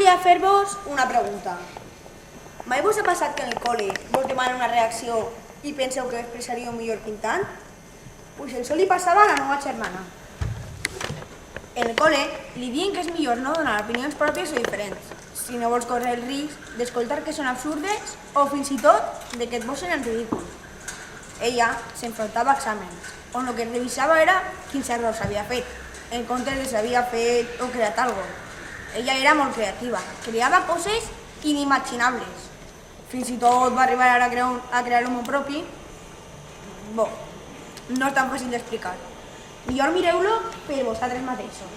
volia fer-vos una pregunta. Mai vos ha passat que en el col·le vos demanen una reacció i penseu que expressaríeu millor pintant? Pues això li passava a la meva germana. En el col·le li diuen que és millor no donar opinions pròpies o diferents, si no vols córrer el risc d'escoltar que són absurdes o fins i tot de que et posen en ridícul. Ella s'enfrontava a exàmens, on el que revisava era quins errors havia fet, en comptes de si havia fet o creat alguna cosa. Ella era molt creativa, creava coses inimaginables. Fins i tot va arribar a crear un món propi. Bo, no és tan fàcil d'explicar. Millor mireu-lo per vosaltres mateixos.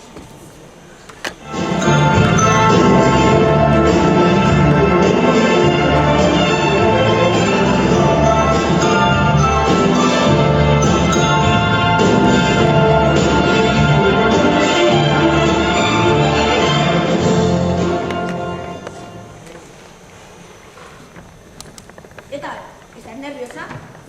¿Qué tal? ¿Estás nerviosa?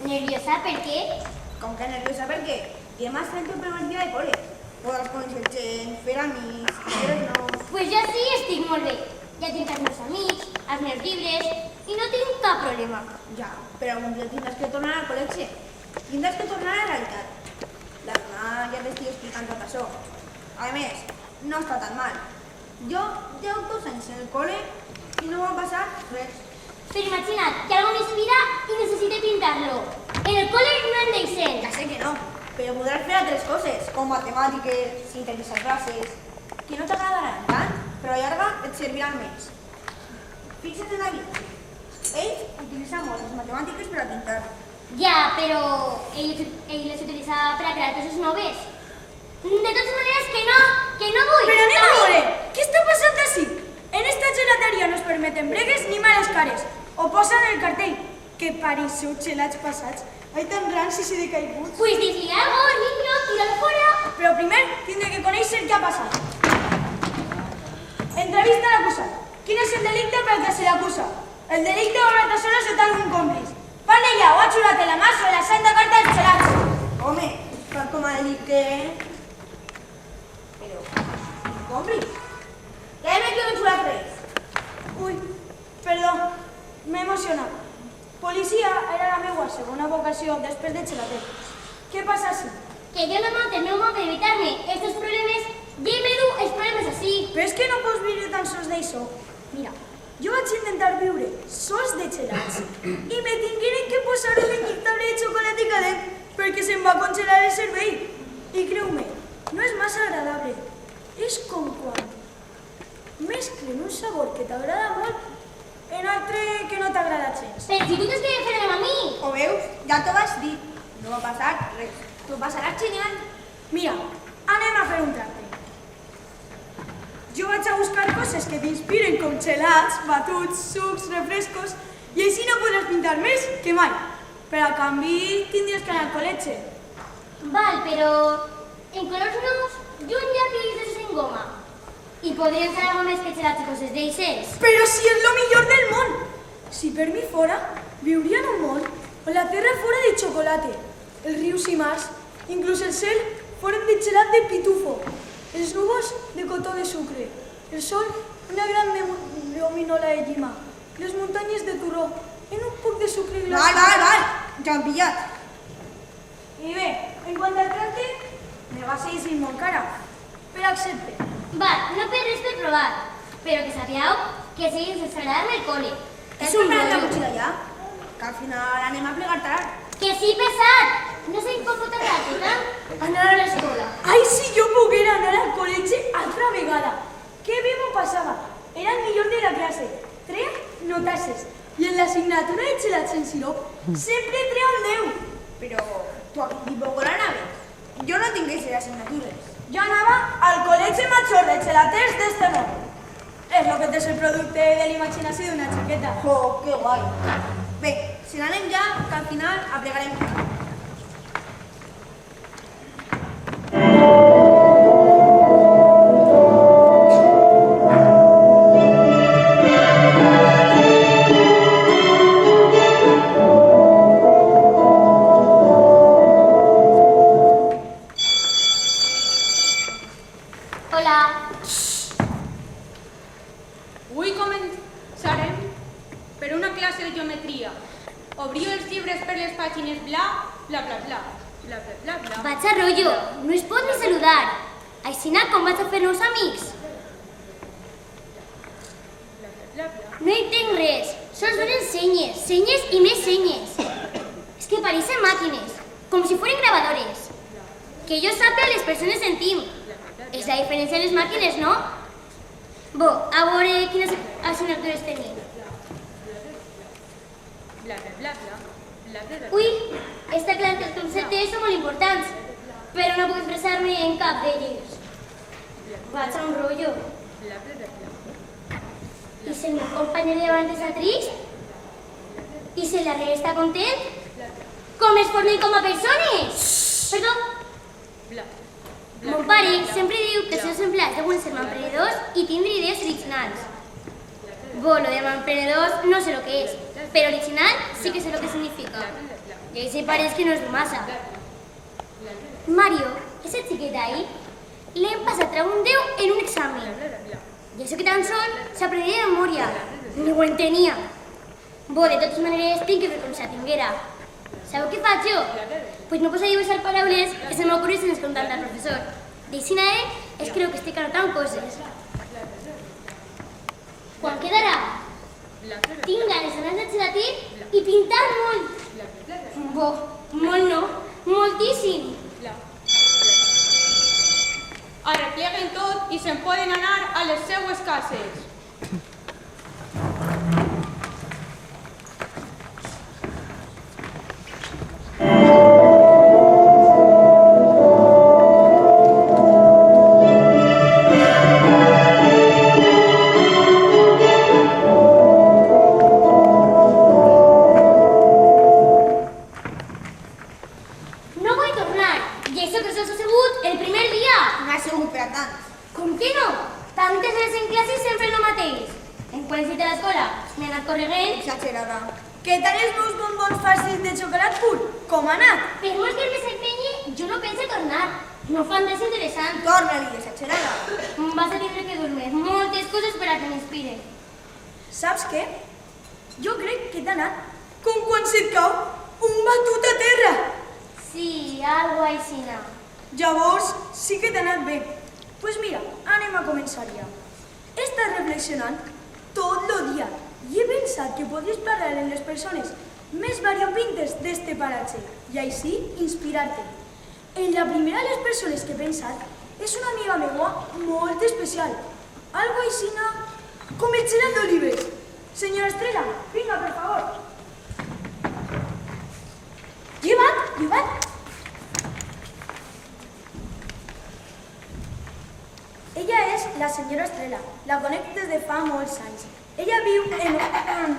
¿Nerviosa? ¿Per què? Com que nerviosa per què? Demà serà el teu primer dia de col·le. Podràs conèixer gent, fer amics, fer nous... Pues jo sí estic molt bé. Ja tinc els meus amics, els meus llibres i no tinc cap problema. Ja, però algun dia tindràs que tornar al col·legi. Tindràs que tornar a la realitat. La Rona ja t'estic explicant tot això. A més, no està tan mal. Jo ja ho 2 anys en el col·le i no va passar res. Però imagina't que algú m'inspira i necessite pintar-lo. En el col·le no em deixen. Ja sé que no, però podràs fer altres coses, com matemàtiques, sintetitzar frases, que no t'agradaran tant, però a llarga et serviran més. Fixa't en David. Ell utilitza molt les matemàtiques per a pintar. Ja, però ell les utilitza per a crear coses noves. De totes maneres, que no vull. Pero anem a veure, què està passant ací? En esta gelateria no es permeten bregues ni males cares. O posen el cartell, que paríseu gelats passats. Hay tan rancis i decaiguts. Pues dis-li algo, niño, tíralo fora. Però primer tindré que conèixer què ha passat. Entrevista a l'acusat. Quin és el delicte pel que se l'acusa? El delicte obrat a soles sota algun còmplice. Parle ja, o ha xurat la mà sobre la santa carta dels gelats. Home, tal com ha dit que... Però... Còmplice? Que hem que no he xurat res. Ui, perdó, m'he emocionat. Policia era la meva segona vocació després de xelater. Què passa així? Que yo no monte el meu modo d'evitar-me estos problemes, ja me du els problemes així. Però és que no pots viure tan sols d'això. Mira, jo vaig intentar viure sols de gelats i me tingueren que posar un inyectable de xocolata calent perquè se'm va congelar el cervell. I creu-me, no és massa agradable. És com quan mesclen un sabor que t'agrada molt en altre que no t'agrada gens. Però si tu t'estàs fent a mi. Ho veus? Ja t'ho vas dir. No va passar res. T'ho passarà genial. Mira, anem a fer un tracte. Jo vaig a buscar coses que t'inspiren com gelats, batuts, sucs, refrescos i així no podràs pintar més que mai. Però a canvi tindries que anar al col·legi. Val, però en colors nous, jo un llapis d'esos en goma. I podrien fer alguna més que gelats i coses d'eixes. Però si és lo millor del món! Si per mi fora, viuria en un món on la terra fora de xocolata, els rius i mars, inclús el cel, foren de gelat de pitufo, els núvols de cotó de sucre, el sol una gran lluminola de llima, les muntanyes de turó, en un poc de sucre glaçat. Val! Ja m'han pillat. I bé, en quant al tracte, me va ser així molt cara, però accepte. Val, no per res per provar, però que sapigueu que seguim sense agradar-me el col·le. Has preparat la motxilla ja? Que al final anem a plegar tard. Que sí, pesat! No sé com pot agradar-te tant anar a l'escola. Ai, si jo poguera anar al col·legi altra vegada. Que bé m'ho passava. Era el millor de la classe. Treia notasses. I en l'assignatura de gelats en sirop sempre treia un 10. Però tu a quin tipus d'escola anaves? Jo no tinc aquestes assignatures. Jo anava al col·legi major de gelaters d'este món. És lo que és el producte de l'imaginació d'una xiqueta. Oh, que guai. Bé, si n'anem ja, que al final aplegarem. Vaig a rotllo, no es pot ni saludar. Aixina, com vaig a fer nous amics? No entenc res, sols donen senyes, senyes i més senyes. És que pareixen màquines, com si fueren gravadores. Que jo sàpiga, les persones sentim. És la diferència de les màquines, no? Bo, a veure quines assignatures tenim. Ui, està clar que els conceptes són molt importants, però no puc expressar-me en cap d'ells. Vaig a un rotllo. I si el meu company de davant està trist? I si la rei està content? Com es formen com a persones? Perdó. Mon pare sempre diu que els seus empleats deuen ser emprenedors i tindre idees originals. Bo, lo de emprenedors no sé lo que és, però original sí que sé lo que significa. I així pareix que no és massa. Mario, ese xiquet ahí, l'hem passat a un 10 en un examen. I això que tan sol s'aprenia de memòria. Ni ho entenia. Bo, de totes maneres, tinc que fer com si la tinguera. Sabeu què faig jo? Pues no posa a dibuixar paraules que se m'ocorren sense contar al professor. D'aixina es creu que estic anotant coses. Quan quedarà? Tinc ganes d'anar a xelatir i pintar molt. Bo, molt no, moltíssim. Arrepleguen tot i se'n poden anar a les seues cases. No vull tornar. I això que s'ha sabut el primer dia. No ha sigut per a tant. Com que no? Tantes hores en classe i sempre el mateix. En quan he a l'escola m'he anat corregent. Exagerada. Què tal els meus bombons fàcils de xocolat pur? Com ha anat? Per molt que el m'empenyi, jo no penso tornar. No fan res interessant. Torna-li, exagerada. Vas a tindre que dur-me moltes coses per a que m'inspire. Saps què? Jo crec que t'ha anat com quan se't cau un batut a terra. Sí, algo aixina. Llavors sí que t'ha anat bé. Pues mira, anem a començar ja. He estat reflexionant tot el dia i he pensat que podries parlar amb les persones més variopintes d'este paratge i així inspirar-te. En la primera de les persones que he pensat és una amiga meua molt especial. Algo aixina com el Gerard d'Olives. Senyora Estrella, vinga, per favor. Lleva't. Ella és la senyora Estrella. La conec des de fa molts anys. Ella viu en...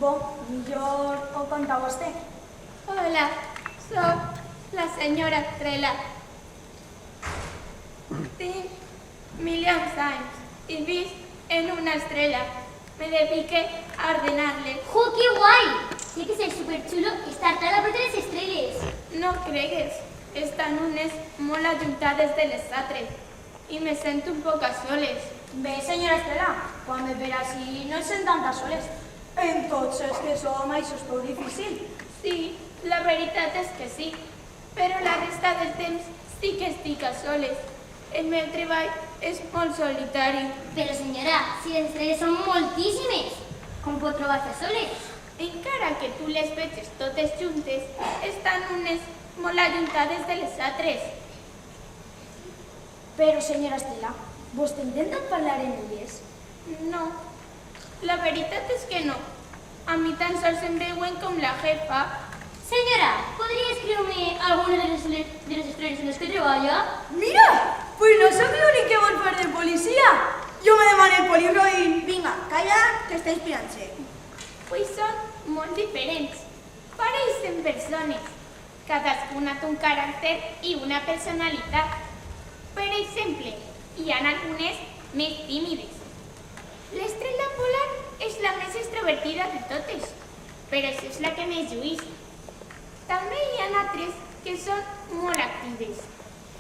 Bo, millor ho conta vostè. Hola, soc la senyora Estrella. Tinc milions d'anys i visc en una estrella. Me dedique a ordenar-les. ¡Jo, qué guay! Tiene que ser súper chulo estar a la prota de les estrelles. No cregues, estan unes molt ajuntades de les altres i me sento un poc a soles. Bé, senyora Estrella, quan me per així no es sent tantes soles. En tots els que som, això és prou difícil. Sí, la veritat és que sí, però la resta del temps sí que estic a soles. El meu treball és molt solitari. Però senyora, si les estrelles són moltíssimes, com pot trobar-se soles? Encara que tu les veges totes juntes, estan unes molt ajuntades de les altres. Però, senyora Estrella, vostè ha intentat parlar amb elles? No, la veritat és que no. A mi tan sols em veuen com la jefa. Senyora, podria escriure-me alguna de les estrelles en les que treballa? Mira, pues no sóc l'únic que vol fer de policia. Jo me demano el polirroïn. Vinga, calla, que està inspirant-se. Pues són molt diferents. Pareixen persones. Cadascuna té un caràcter i una personalitat. Per exemple, hi ha algunes més tímides. L'estrella polar és la més extrovertida de totes, però és la que més lluís. També hi ha altres que són molt actives.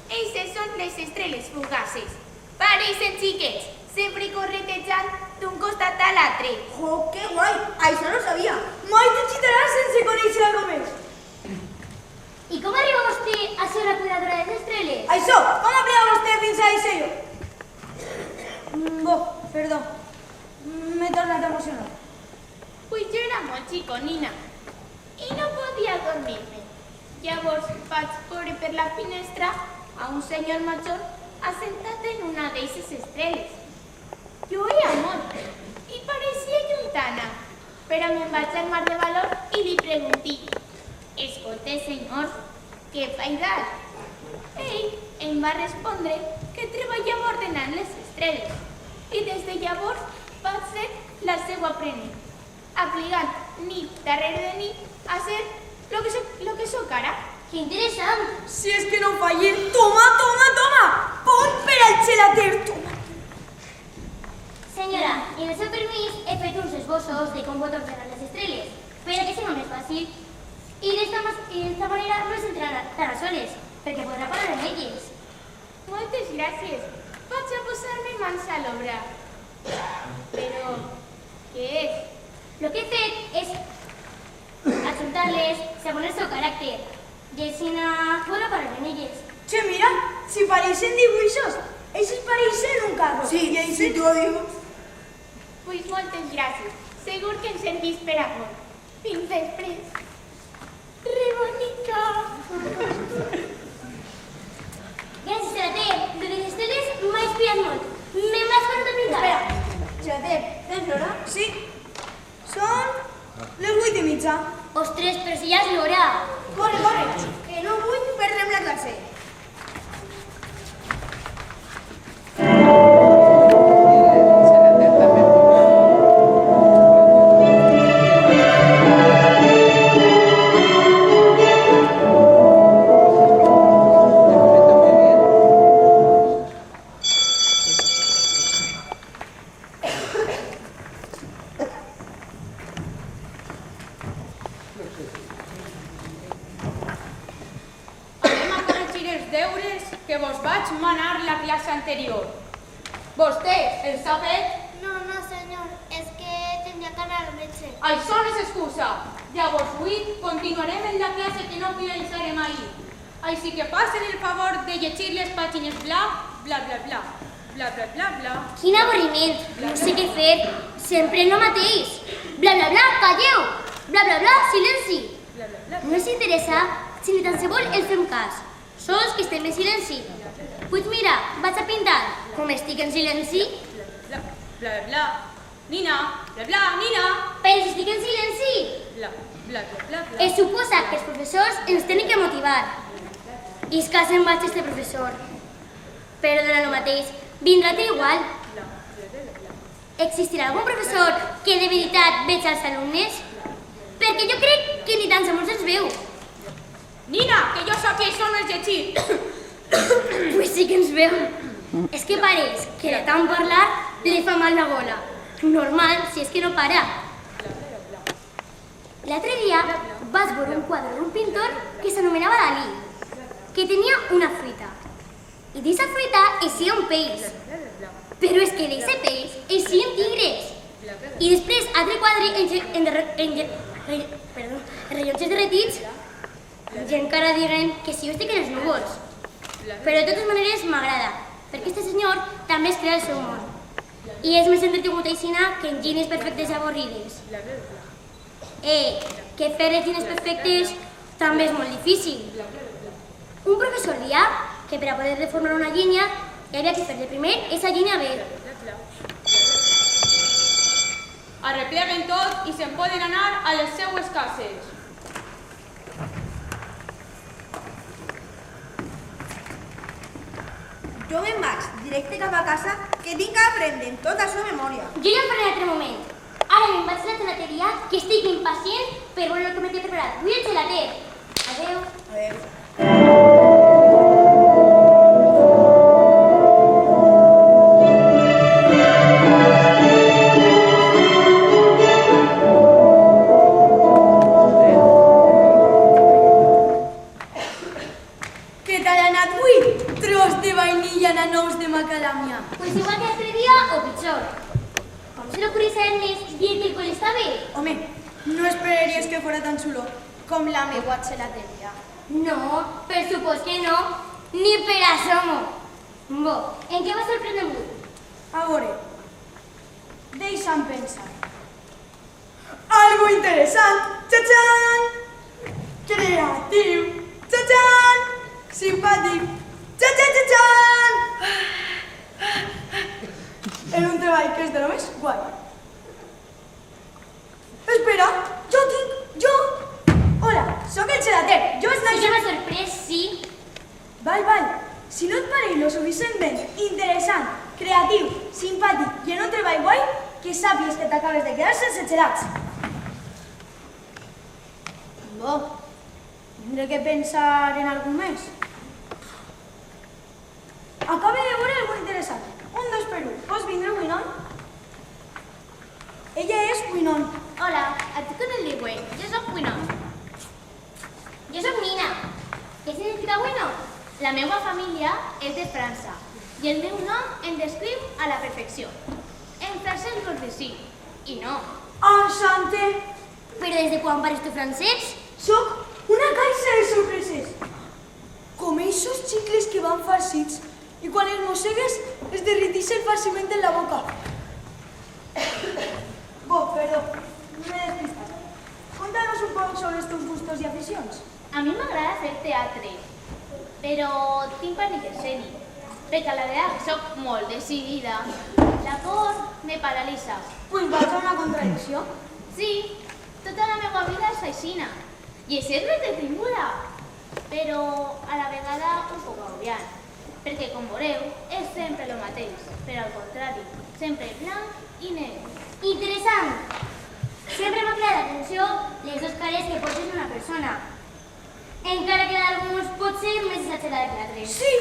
Eixes són les estrelles fugaces. Pareixen xiquets, sempre corretejant d'un costat a l'altre. Jo, que guai! Això no ho sabia. Mai te xitaràs sense conèixer algo més. I com arriba vostè a ser la cuidadora de les estreles? Això, com arriba vostè fins a això? Perdó, m'he tornat a emocionar. Pues jo era molt xiconina i no podia dormir-me. Llavors vaig veure per la finestra a un senyor major assentat en una d'eixes estrelles. Jo oïa molt i pareixia lluntana, però me'n vaig armar de valor i li pregunté: «Escolte, senyor, què fa dalt?» Ell em va respondre que treballava ordenant les estrelles i des de llavors vaig ser la seva aprenent, aplicant nit darrere de nit a ser lo que soc ara. Que interessant! Si és que no falle, toma! Pon per al gelater, toma! Senyora, i amb el seu permís he fet uns esbossos de com pot ordenar les estreles, per a que sigui més fàcil. I d'esta manera no les entraran tan a soles, perquè podrà parlar amb elles. Moltes gràcies. Vaig a posar-me mans a l'obra. Però, què és? Lo que he fet és ajuntar-les segons el seu caràcter, i així podrà parlar amb elles. Che, mira, si pareixen dibuixos, ells pareixen un carro. Sí, I ells si tu ho dius. Pues moltes gràcies. Segur que em servís per a molt. Fins després. Rebonica! Gràcies, Gelater. De les estreles m'ha inspirat molt. Me'n vaig per tot pintar. Espera, gelater, tens l'hora? Sí, són les 8:30. Ostres, però si ja és l'hora. Corre, que no vull perdre'm la classe. Anem a corregir els deures que vos vaig manar la classe anterior. Vostè els ha fet? No, senyor, és que tenia que anar al metge. Això no és excusa. Llavors avui continuarem en la classe que no finalitzarem ahir. Així que passen el favor de llegir les pàgines bla, bla, bla, bla, bla, bla, bla, bla. Quin avorriment. No sé què fer. Sempre el mateix. Bla, bla, bla, calleu. Bla, bla, bla, silenci. Bla, bla, bla. No ens interessa si ni tan sols el fem cas. Sols que estem en silenci. Pues mira, vaig a pintar. Com estic en silenci, Bla, bla, bla. Nina, bla, bla, Nina. però si estic en silenci. Bla, bla, bla, bla, bla. Es suposa que els professors ens tenen que motivar. I és que se'n vaig este professor. Però dona el mateix. Vindrà igual. Existirà algun professor que de veritat veig als alumnes? Perquè jo crec que ni tan sols ens veu. Nina, que jo sóc que això no és llegir. Pues sí que ens veu. És que pareix que de tant parlar li fa mal la gola. Normal, si és que no para. L'altre dia vaig veure un quadre d'un pintor que s'anomenava Dalí, que tenia una fruita. I d'aquesta fruita eixia un peix. Però és que d'aquest peix eixien tigres. I després, altre quadre en rellotges derretits, i encara diguen que si jo estic en els núvols. Però de totes maneres m'agrada, perquè este senyor també es crea el seu món. I és més entretingut aixina que en gines perfectes i avorrides. Que fer les gines perfectes també és molt difícil. Un professor dia que per a poder reformar una línia hi havia que fer de primer esa línia bé. Arrepleguen tot i se'n poden anar a les seues cases. Jo me'n vaig directe cap a casa que tinc que aprendre tot això de memòria. Jo ja ho faré en altre moment. Ara me'n vaig a la gelateria, que estic impacient per veure el que m'he preparat. Vull el gelater. Adéu. Adéu. Què tal ha anat avui? Tros de vainilla en nous de macadamia. Pues igual que l'altre dia o pitjor. Com se l'ocorrís a Ernest dir que el col està bé? Home, no esperaries que fora tan xulo com la meua gelateria. No, per supòs que no, ni per assomo. Bo, en què va sorprendre avui? A veure, deixa'm pensar. Algo interessant, txatxan! Creatiu, txatxan! Simpàtic, txatxan, txatxan! En un treball que és de lo més guai. Espera, jo! Hola, sóc el xelater, jo és Sí Nacho. que m'ha sorprès, sí. Val, si no et pareix lo suficientment interessant, creatiu, simpàtic i en un treball guai, que sàpies que t'acabes de quedar sense xelats. Bo, tindré que pensar en algun més. Acabe de veure algú interessant. 1, 2 per 1. Pots vindre, Winon? Ella és Winon. Hola, a tu com et diuen? Jo soc Bueno. Jo soc Nina. Què significa bueno? La meva família és de França i el meu nom em descriu a la perfecció. En francès vols dir sí i no. Enchanté. Però des de quan pares tu francès? Soc una caixa de sorpreses. Com eixos xicles que van farcits i quan els mossegues es derritixen fàcilment en la boca. Perdó, m'he despistat. Contanos un poc sobre els teus gustos i aficions. A mi m'agrada fer teatre, però tinc pànic escènic, perquè a la vegada soc molt decidida. La por me paralitza. Pues vaig a una contradicció. Sí, tota la meva vida és aixina, i és ser detinguda, però a la vegada un poc agobiant, perquè com veureu és sempre el mateix, però al contrari, sempre blanc i negre. Interessant. Sempre m'ha cridat l'atenció les dues cares que pot ser una persona. Encara que d'alguns pot ser més exagerada que d'altres. Sí,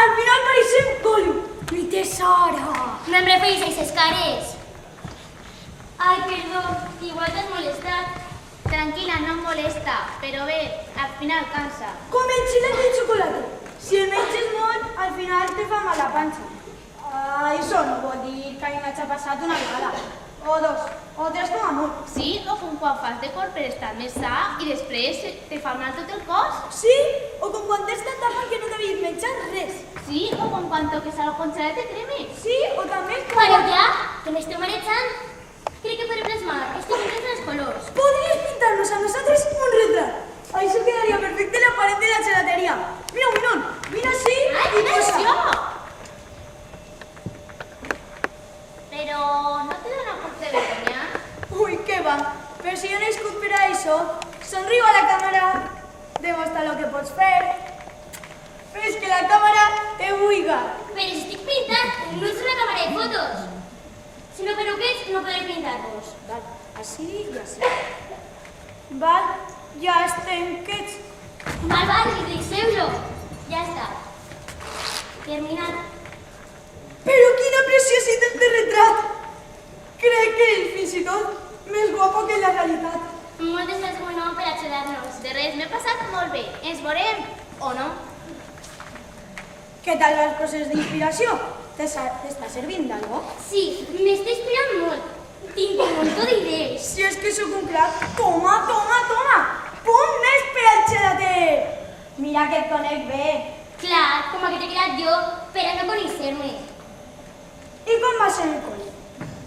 al final pareixem Gollum. Mi tesora. No em referís a aquestes cares. Ai, perdó, igual t'has molestat. Tranquil·la, no em molesta, però bé, al final cansa. Com el xile de xocolata. Si el menges molt, al final te fa mal la panxa. Això no vol dir que m'hagi passat una vegada. O 2, o 3 com a molt. Sí, o com quan fas de cor per estar més sa i després te fa mal tot el cos. Sí, o com quan tens tanta fam que no t'havies menjat res. Sí, o com quan toques algo congelat de cremes. Sí, o també Pareu ja, que m'esteu marejant. Crec que podré plasmar estos diners en els colors. podries pintar-nos a nosaltres un retrat. Això quedaria perfecte en la paret de la gelateria. Mira, Winon, mira així Ai, i quina posa. emoció! Però no te dona por de vergonya? Ui, què va. Però si jo no he nascut per a això, somriu a la càmera, demostra el que pots fer. Fes que la càmera te buiga. Però si estic pintant, no és una càmera de fotos. Si no peruquets, no podré pintar-vos. Val, així i així. Val, ja estem quets. Val, deixeu-lo. Ja està. Terminat. Però quina preciositat de retrat! Crec que ell fins i tot més guapo que la realitat. Moltes gràcies, Bueno, per ajudar-nos. De res, m'he passat molt bé. Ens veurem o no? Què tal el procés d'inspiració? T'està servint d'algo? Sí, m'està inspirant molt. Tinc un munt d'idees. Si és que sóc un crac, toma! Punt més per al xelater! Mira que et conec bé. Clar, com a que t'he creat jo, per a no conèixer-me. I com va ser el col·le?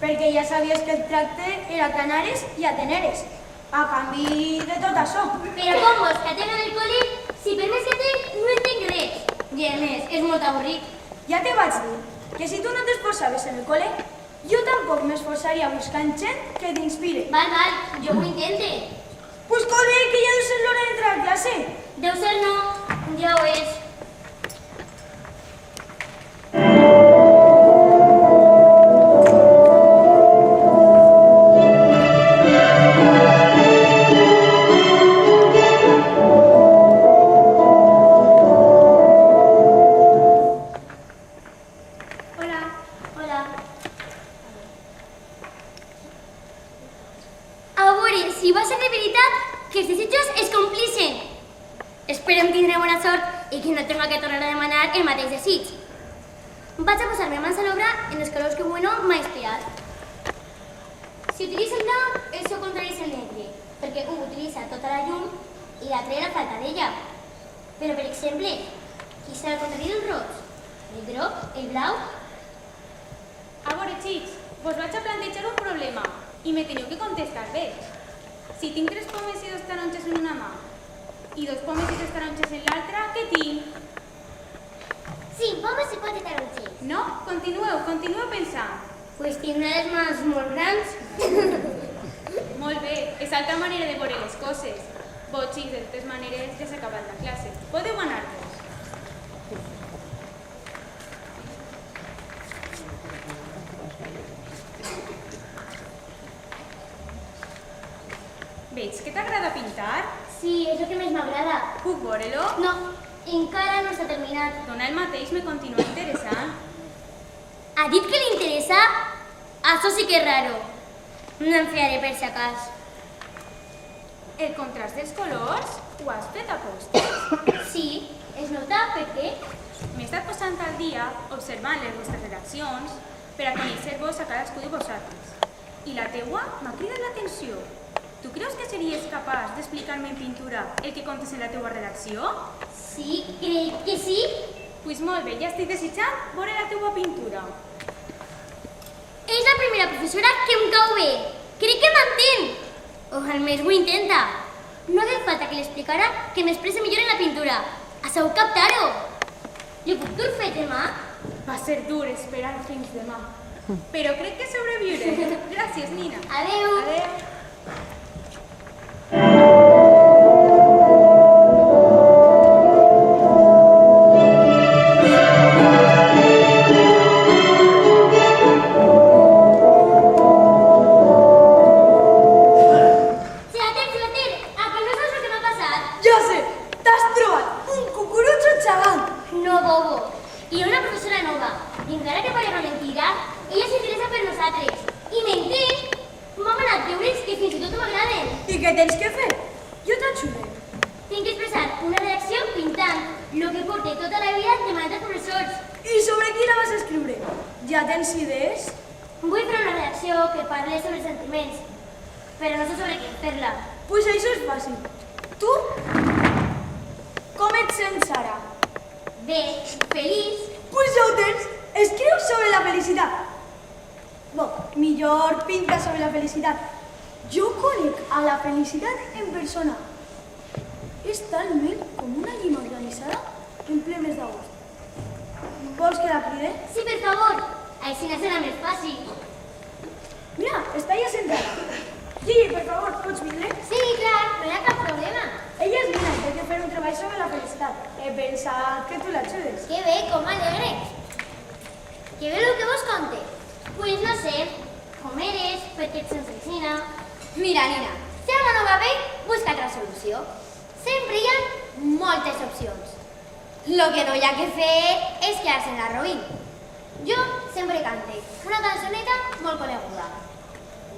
Perquè ja sabies que el tracte era que anares i ateneres. A canvi de tot això. Però com vols que tenen el col·le, si per més que tenc, no entenc res. I a més, és molt avorrit. Ja te vaig dir que si tu no t'esforçaves en el col·le, jo tampoc m'esforçaria buscant gent que t'inspire. Val, jo ho intente. Pues col·le, que ja deu ser l'hora d'entrar a classe. Deu ser no, ja ho és. Hola. A veure, si va ser de veritat que els desitjos es complixen. Esperem tindre bona sort i que no tenga que tornar a demanar el mateix desig. Vaig a posar-me mans a l'obra en els colors que Bueno m'ha inspirat. Si utilitzo el blanc, el seu contrari és el negre, perquè un utilitza tota la llum i l'altre la falta d'ella. Però, per exemple, qui serà el contrari del roig? El groc? El blau? A veure, xics, vos vaig a plantejar un problema i me teniu que contestar bé. Si tinc 3 pomes i 2 taronges en una mà i 2 pomes i 3 taronges en l'altra, què tinc? 5 pomes i 4 taronges. No? Continueu pensant. Pues tinc una de les mans molt grans. Molt bé, és altra manera de veure les coses. Vos, xics, de totes maneres, ja s'ha acabat la classe. Podeu anar-vos. Veig que t'agrada pintar. Sí, és el que més m'agrada. Puc veure-lo? No, encara no s'ha terminat. Dona el mateix, me continua interessant. Ha dit que li interessa? Això sí que és raro. No em fiaré per si acas. El contrast dels colors ho has fet a posta. Sí, es nota per què? M'he estat posant al dia observant les vostres redaccions per a conèixer-vos a cadascú de vosaltres. I la teua m'ha cridat l'atenció. Tu creus que series capaç d'explicar-me en pintura el que contes en la teua redacció? Sí, crec que sí. Pues molt bé, ja estic desitjant veure la teua pintura. És la primera professora que em cau bé. Crec que m'entén. O almenys ho intenta. No hagué falta que l'explicara que m'expressa millor en la pintura. Assau captar-ho. Jo puc dur fet demà? Va ser dur esperar fins demà. Però crec que sobreviuré. Gràcies, Nina. Adeu. Adeu. Ja sé, t'has trobat un cucurutxo xaval. No, bobo. I una professora nova. I encara que parega mentida, ella s'interessa per nosaltres. I mentint, m'ha manat deures que fins i tot m'agraden. I què tens que fer? Jo t'ajudaré. Tinc que expressar una redacció pintant, lo que porte tota la vida demanant als professors. I sobre qui la vas escriure? Ja tens idees? Vull fer una redacció que parli sobre sentiments, però no sé sobre què fer-la. Pues això és fàcil. Tu? Com et sents ara? Bé, feliç. Pues ja ho tens. Escriu sobre la felicitat. Bon, millor pinta sobre la felicitat. Jo conec a la felicitat en persona. És talment com una llima organitzada en ple mes d'agost. Vols que la cride? Sí, per favor. Així no serà més fàcil. Mira, està ja sentada. Gigi, per favor, pots vindre? Sí, clar, no hi ha cap problema. Ella és Nina, té que fer un treball sobre la felicitat. He pensat que tu l'ajudes. Que bé, com m'alegre. Que bé el que vos conte. Pues no sé, com eres, per què ets sense vecina. Mira, Nina, si algo no va bé, busca altra solució. Sempre hi ha moltes opcions. Lo que no hi ha que fer és quedar-se en la roïn. Jo sempre cante una cançoneta molt coneguda.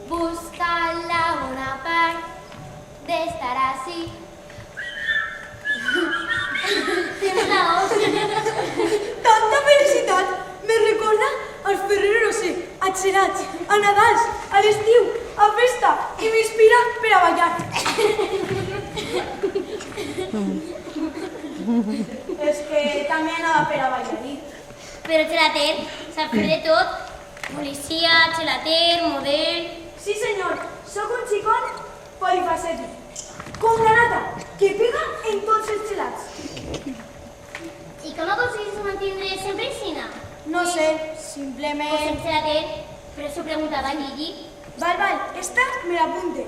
Busca la bona part d'estar així. Tens raó. Tanta felicitat me recorda als Ferrero Rocher, a Xerats, a Nadals, a l'estiu, a festa i m'inspira per a ballar. És que també anava per a ballar. Però xelater, sap fer de tot. Policia, xelater, model... Sí, senyor, sóc un xicot polifacètic. Com la nata, que pega en tots els gelats. I com aconseguis mantindre sempre aixina? No sé, O simplement... sense xelater, però s'ho preguntava a Gigi. Val, esta me l'apunte.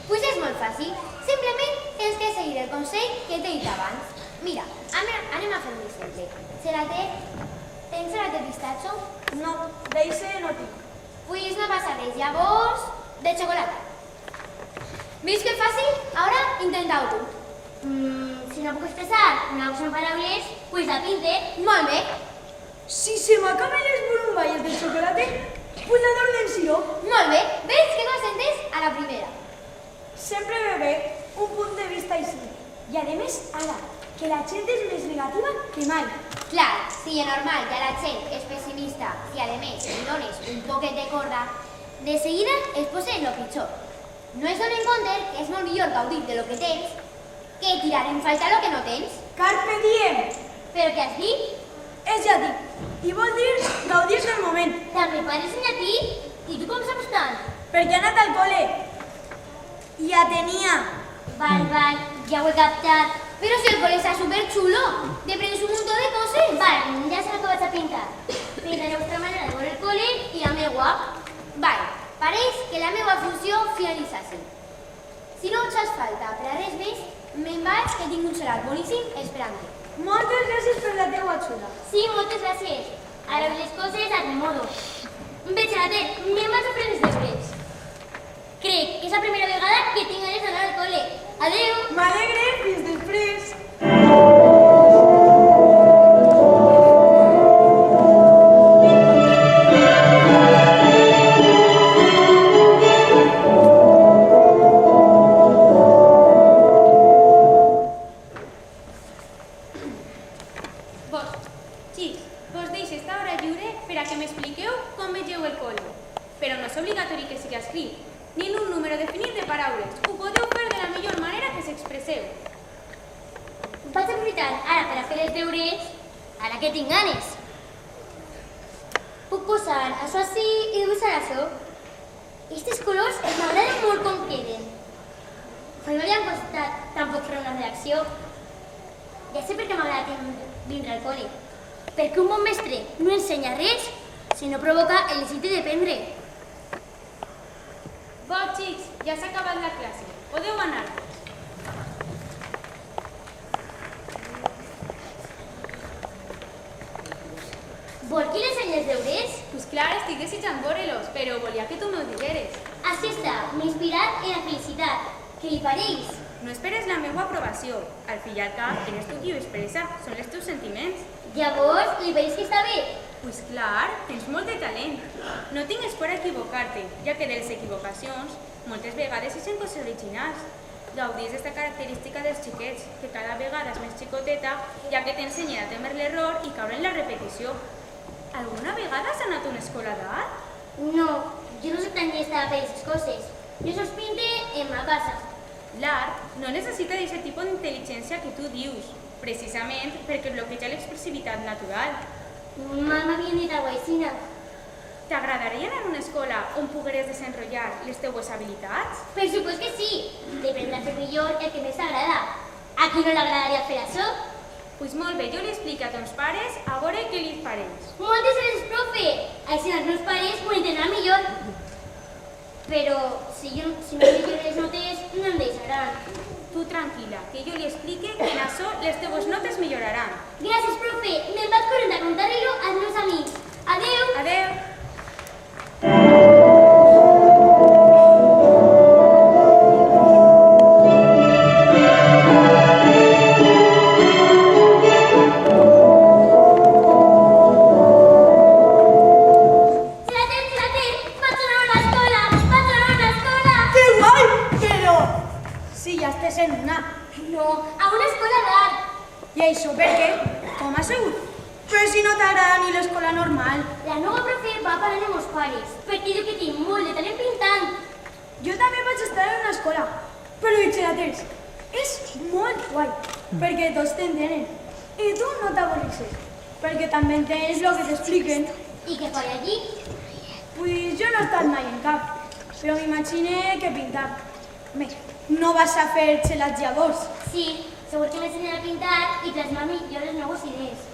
Pues és molt fàcil. Simplement tens que seguir el consell que t'he dit abans. Mira, anem a fer un exemple. Xelater, tens xelater pistatxo? No, d'eixe no tinc. Pues no pasa res, llavors de xocolata. ¿Veis que fàcil? Ahora intenta-ho tu. Si no puc expressar una cosa en paraules, pues la pinte. Molt bé. Si se m'acaben les borumballes de xocolata, pues la dono en sirop. Molt bé. Veig que consentes a la primera. Sempre ve bé un punt de vista així. I a més, ara, que la gent és més negativa que mai. Clar, si és normal que la gent és pessimista, si a més li dones un poquet de corda, de seguida es posa en lo pitjor. No es donen compte que és molt millor gaudir de lo que tens Que tirar en falta lo que no tens. Carpe diem. Però què has dit? És llatí i vol dir gaudir del moment, També parles en llatí? I tu com saps tant? perquè ha anat al col·le i Atenia. Val, ja ho he captat. Però si el col·le està superxulo, te prens un muntó de coses. Val, ja sé el que vaig a pintar. Pintaré vostra manera de veure el col·le i la meua. Val, pareix que la meva funció finalitzase. Si no ets falta per a res més, me'n vaig que tinc un solar boníssim esperant-te. Moltes gràcies per la teua ajuda. Sí, moltes gràcies. Ara les coses a tu modo. Veig a la té, me'n vaig a fer els deures. Crec que és la primera vegada que tinc ganes d'anar al col·le. Adéu! M'alegre, fins després. Vos, xics, vos deixo esta hora lliure per a que m'expliqueu com vegeu el col·le. Però no és obligatori que sigui escrit, ni en un número definit de paraules. Ho podeu fer de la millor manera que s'expresseu. Vaig aprofitar ara per a fer els deures, ara que tinc ganes. Puc posar això així i dibuixar això? Estos colors m'agraden molt com queden. Quan no li han costat tampoc fer una redacció. Ja sé per què m'agrada vindre al col·le. Perquè un bon mestre no ensenya res si no provoca el desig d'aprendre. Vos, xics, ja s'ha acabat la classe. Podeu anar. Vol que li ensenyi els deures? Pues clar, estic desitjant veure-los, però volia que tu m'ho digueres. Així està, m'he inspirat en la felicitat. Què li pareix? No esperes la meva aprovació. Al fi i al cap, eres tu qui ho expressa, són els teus sentiments. Llavors, li pareix que està bé? Pues clar, tens molt de talent. No tingues por a equivocar-te, ja que de les equivocacions moltes vegades eixen coses originals. Gaudís d'esta característica dels xiquets, que cada vegada és més xicoteta, ja que t'ensenya a temer l'error i caure en la repetició. Alguna vegada has anat a una escola d'art? No, jo no soc tan llesta per aquestes coses. Jo sols pinte en ma casa. L'art no necessita d'aquest tipus d'intel·ligència que tu dius, precisament perquè bloqueja l'expressivitat natural. Mai m'havien dit alguna cosa. T'agradaria anar a una escola on pogueres desenrotllar les teues habilitats? Per supost que sí. Depèn de fer millor el que més t'agrada. A qui no li agradaria fer això? Pues molt bé, jo li explico a tons pares a veure què li pareix. Moltes gràcies, profe. Així els meus pares m'ho entendran millor. Però si no milloro les notes, no em deixaran. Tu tranquil·la, que jo li explique que en això les teues notes milloraran. Gràcies, profe. Me'n vaig corrent a contar-li-ho als meus amics. Adéu. Adeu! Que guai! Però si ja estàs en una. No, a una escola d'art. I això per què? Com ha sigut? Però si no t'agrada ni l'escola normal. La nova profe va parlar amb els pares, perquè diu que tinc molt de talent pintant. Jo també vaig estar en una escola, però xeraters, és molt guai, perquè tots t'entenen. I tu no t'avorrisses, perquè també entens el que t'expliquen. I què faig allí? Pues jo no he estat mai en cap, però m'imagine que pintar. Bé, no vas a fer xelats llavors. Sí, segur que m'ensenyarà a pintar i plasmar millor les meves idees.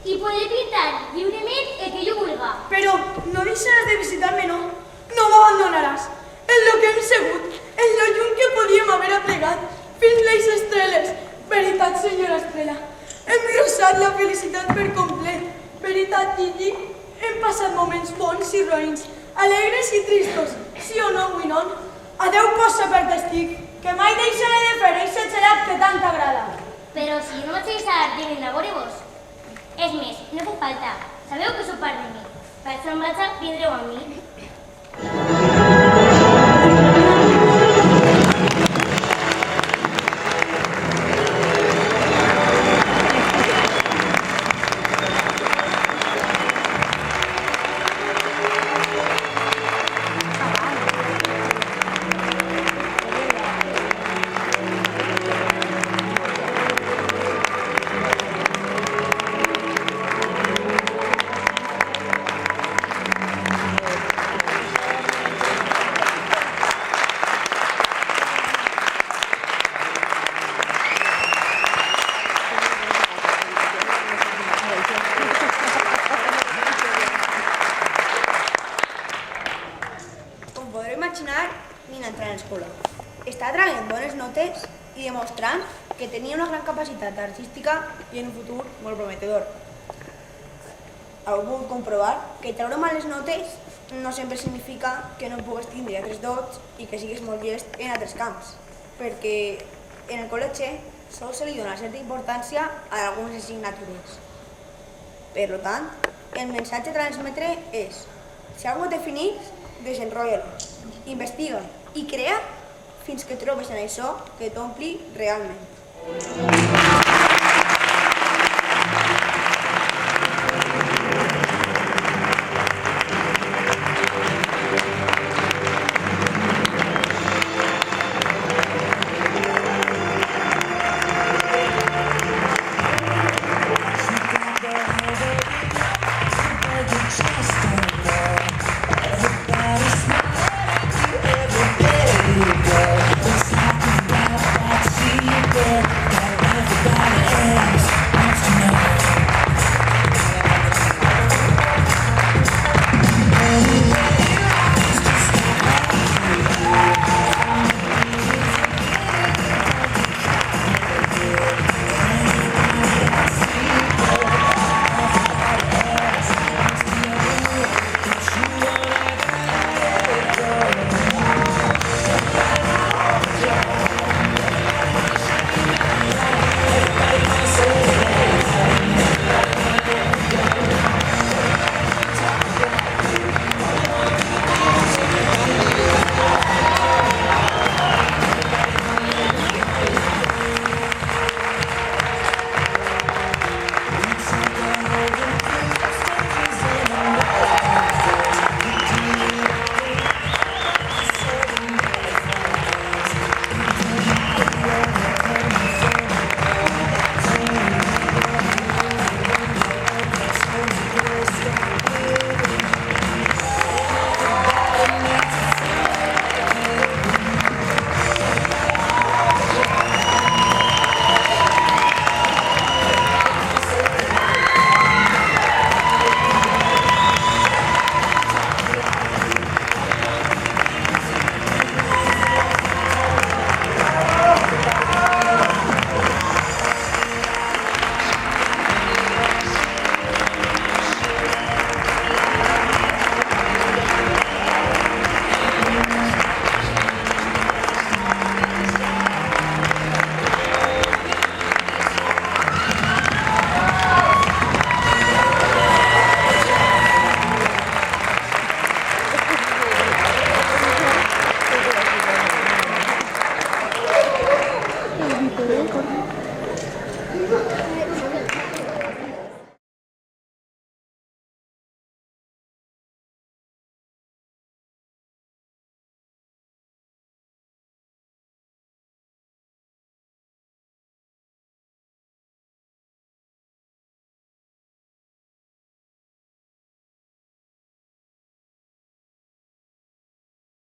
I podré pintar lliurement el que jo vulga. Però no deixaràs de visitar-me, no? No m'abandonaràs. En lo que hem segut, en lo lluny que podíem haver aplegat, fins les estreles. Veritat, senyora Estrela, hem rosat la felicitat per complet. Veritat, Gigi, hem passat moments bons i roïns, alegres i tristos, sí o no, Winon? Adeu, posa per testic, que mai deixaré de fer eixe xerat que tant t'agrada. Però si jo no vaig deixar de venir a veure-vos. És més, no fa falta. Sabeu que sou part de mi. Per això em vaig a vindreu amb mi. tenia una gran capacitat artística i en un futur molt prometedor. Heu pogut comprovar que treure males notes no sempre significa que no pugues tindre altres dots i que siguis molt llest en altres camps, perquè en el col·legi sols se li dona certa importància a algunes assignatures. Per tant, el missatge a transmetre és: si algú té finits, desenrotlla-lo, investiga i crea fins que trobes en això que t'ompli realment.